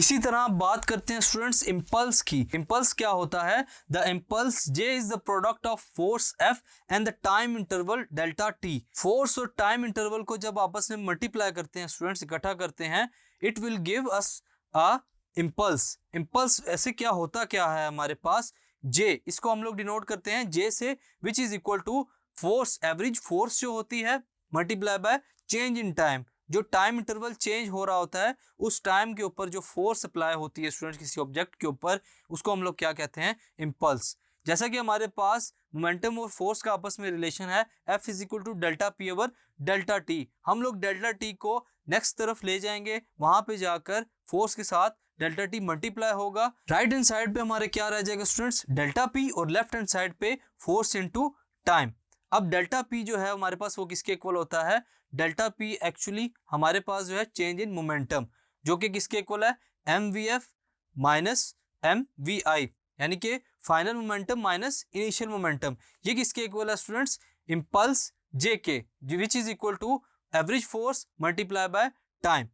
इसी तरह आप बात करते हैं स्टूडेंट्स इम्पल्स की। इम्पल्स क्या होता है? The impulse J is the product of force F and the time interval delta T. Force और टाइम इंटरवल को जब आपस में मल्टीप्लाई करते हैं स्टूडेंट्स, इकट्ठा करते हैं, it will give us a impulse. Impulse ऐसे क्या होता क्या है हमारे पास? जे, इसको हम लोग डिनोट करते हैं जे से, which is equal to force, average force जो होती है, multiply by change in time. जो टाइम इंटरवल चेंज हो रहा होता है उस टाइम के ऊपर जो फोर्स अप्लाई होती है स्टूडेंट किसी ऑब्जेक्ट के ऊपर, उसको हम लोग क्या कहते हैं? इम्पल्स। जैसा कि हमारे पास मोमेंटम और फोर्स का आपस में रिलेशन है, F is equal to delta P over delta T. हम लोग डेल्टा टी को नेक्स्ट तरफ ले जाएंगे, वहां पे जाकर फोर्स के साथ डेल्टा टी मल्टीप्लाई होगा। राइट हैंड साइड पे हमारे क्या रह जाएगा स्टूडेंट्स? डेल्टा पी, और लेफ्ट हैंड साइड पे फोर्स इनटू टाइम। अब डेल्टा पी जो है हमारे पास वो किसके इक्वल होता है? डेल्टा पी एक्चुअली हमारे पास जो है चेंज इन मोमेंटम, जो कि किसके इक्वल है? M V F minus M V I, यानी कि final momentum minus initial momentum. ये किसके इक्वल है स्टूडेंट्स? इम्पल्स जे के, which is equal to average force multiply by time.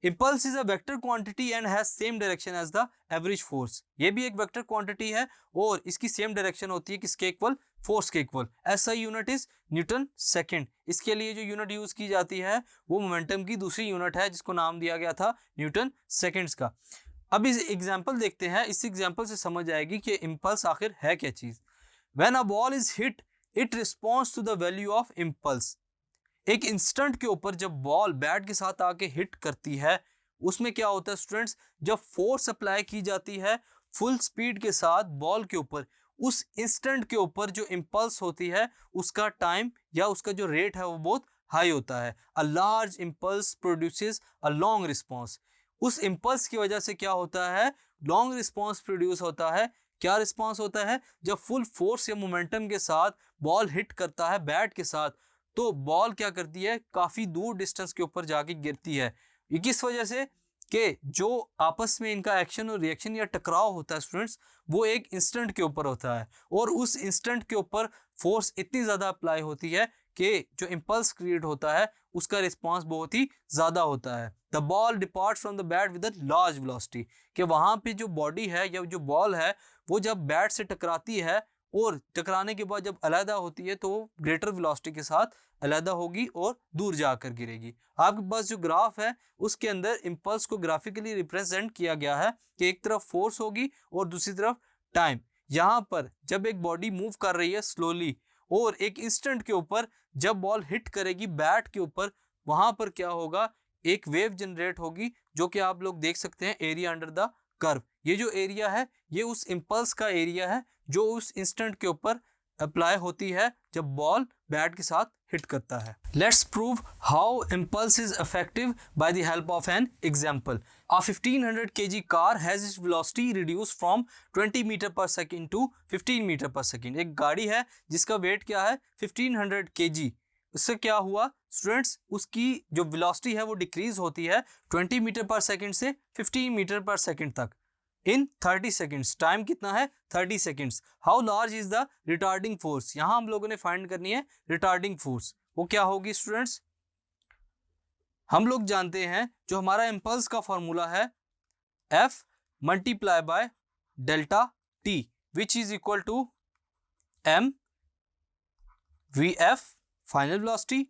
Impulse is a vector quantity and has same direction as the average force. ये भी एक vector quantity है और इसकी सेम डायरेक्शन होती है किसके इक्वल? फोर्स के इक्वल। ऐसा यूनिट इज न्यूटन सेकंड। इसके लिए जो यूनिट यूज की जाती है वो मोमेंटम की दूसरी यूनिट है जिसको नाम दिया गया था न्यूटन सेकंड्स का। अब इस एग्जांपल देखते हैं, इस एग्जांपल से समझ आएगी कि इम्पल्स आखिर है क्या चीज। When a ball is hit it responds to the value of impulse. एक इंस्टेंट के ऊपर जब बॉल बैट के साथ आके हिट करती है, उसमें क्या होता है स्टूडेंट्स? जब फोर्स अप्लाई की जाती है फुल स्पीड के साथ बॉल के ऊपर, उस इंस्टेंट के ऊपर जो इम्पल्स होती है उसका टाइम या उसका जो रेट है वो बहुत हाई होता है। A large impulse produces a long response. उस इम्पल्स की वजह से क्या होता है? लॉन्ग रिस्पॉन्स प्रोड्यूस होता है। क्या रिस्पॉन्स होता है? जब फुल फोर्स या मोमेंटम के साथ बॉल हिट करता है बैट के साथ, तो बॉल क्या करती है? काफी दूर डिस्टेंस के ऊपर जाके गिरती है। ये किस वजह से? कि जो आपस में इनका एक्शन और रिएक्शन या टकराव होता है स्टूडेंट्स, वो एक इंस्टेंट के ऊपर होता है और उस इंस्टेंट के ऊपर फोर्स इतनी ज़्यादा अप्लाई होती है कि जो इम्पल्स क्रिएट होता है उसका रिस्पांस बहुत ही ज़्यादा होता है। The ball departs from the bat with a large velocity, कि वहाँ पे जो बॉडी है या जो बॉल है वो जब बैट से टकराती है और टकराने के बाद जब अलहदा होती है तो ग्रेटर वेलोसिटी के साथ अलहदा होगी और दूर जाकर गिरेगी। आपके पास जो ग्राफ है उसके अंदर इम्पल्स को ग्राफिकली रिप्रेजेंट किया गया है कि एक तरफ फोर्स होगी और दूसरी तरफ टाइम। यहाँ पर जब एक बॉडी मूव कर रही है स्लोली और एक इंस्टेंट के ऊपर जब बॉल हिट करेगी बैट के ऊपर, वहां पर क्या होगा? एक वेव जनरेट होगी, जो कि आप लोग देख सकते हैं एरिया अंडर द कर्व। ये जो एरिया है ये उस इम्पल्स का एरिया है जो उस इंस्टेंट के ऊपर अप्लाई होती है जब बॉल बैट के साथ हिट करता है। Let's prove how impulse is effective by the help of an example. A 1500 kg car has its velocity reduced from 20 metre पर सेकेंड to 15 मीटर पर सेकेंड। एक गाड़ी है जिसका वेट क्या है? 1500 kg। इससे क्या हुआ स्टूडेंट्स? उसकी जो वेलोसिटी है वो डिक्रीज होती है 20 मीटर पर सेकेंड से 15 मीटर पर सेकेंड तक इन 30 सेकेंड्स। टाइम कितना है? 30 seconds. How large is the retarding force? यहाँ हम लोगों ने फाइंड करनी है रिटार्डिंग फोर्स। वो क्या होगी स्टूडेंट्स? हम लोग जानते हैं जो हमारा इम्पल्स का फॉर्मूला है F multiply by delta T, which is equal to M V F final velocity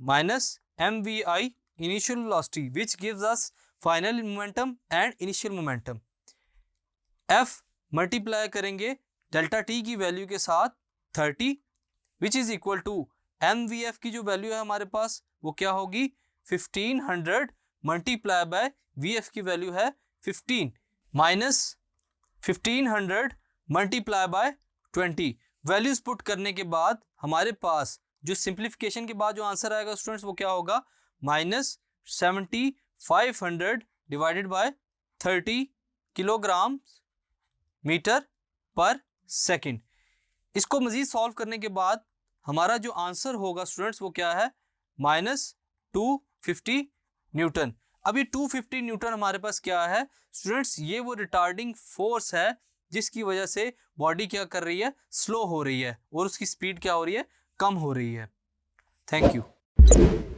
minus M V I initial velocity, which gives us final momentum and initial momentum. F multiply करेंगे delta T की value के साथ 30, which is equal to M V F की जो value है हमारे पास वो क्या होगी? 1500 मल्टीप्लाई बाय वी एफ की वैल्यू है 15 minus 1500 multiply by 20। Values put करने के बाद हमारे पास जो सिंप्लीफिकेशन के बाद जो आंसर आएगा स्टूडेंट्स वो क्या होगा? Minus 7500 divided by 30 kilogram metre पर सेकेंड। इसको मजीद सॉल्व करने के बाद हमारा जो आंसर होगा स्टूडेंट्स वो क्या है? Minus 250 Newton. अब ये 250 न्यूटन हमारे पास क्या है स्टूडेंट्स? ये वो रिटार्डिंग फोर्स है जिसकी वजह से बॉडी क्या कर रही है? स्लो हो रही है और उसकी स्पीड क्या हो रही है? कम हो रही है। Thank you.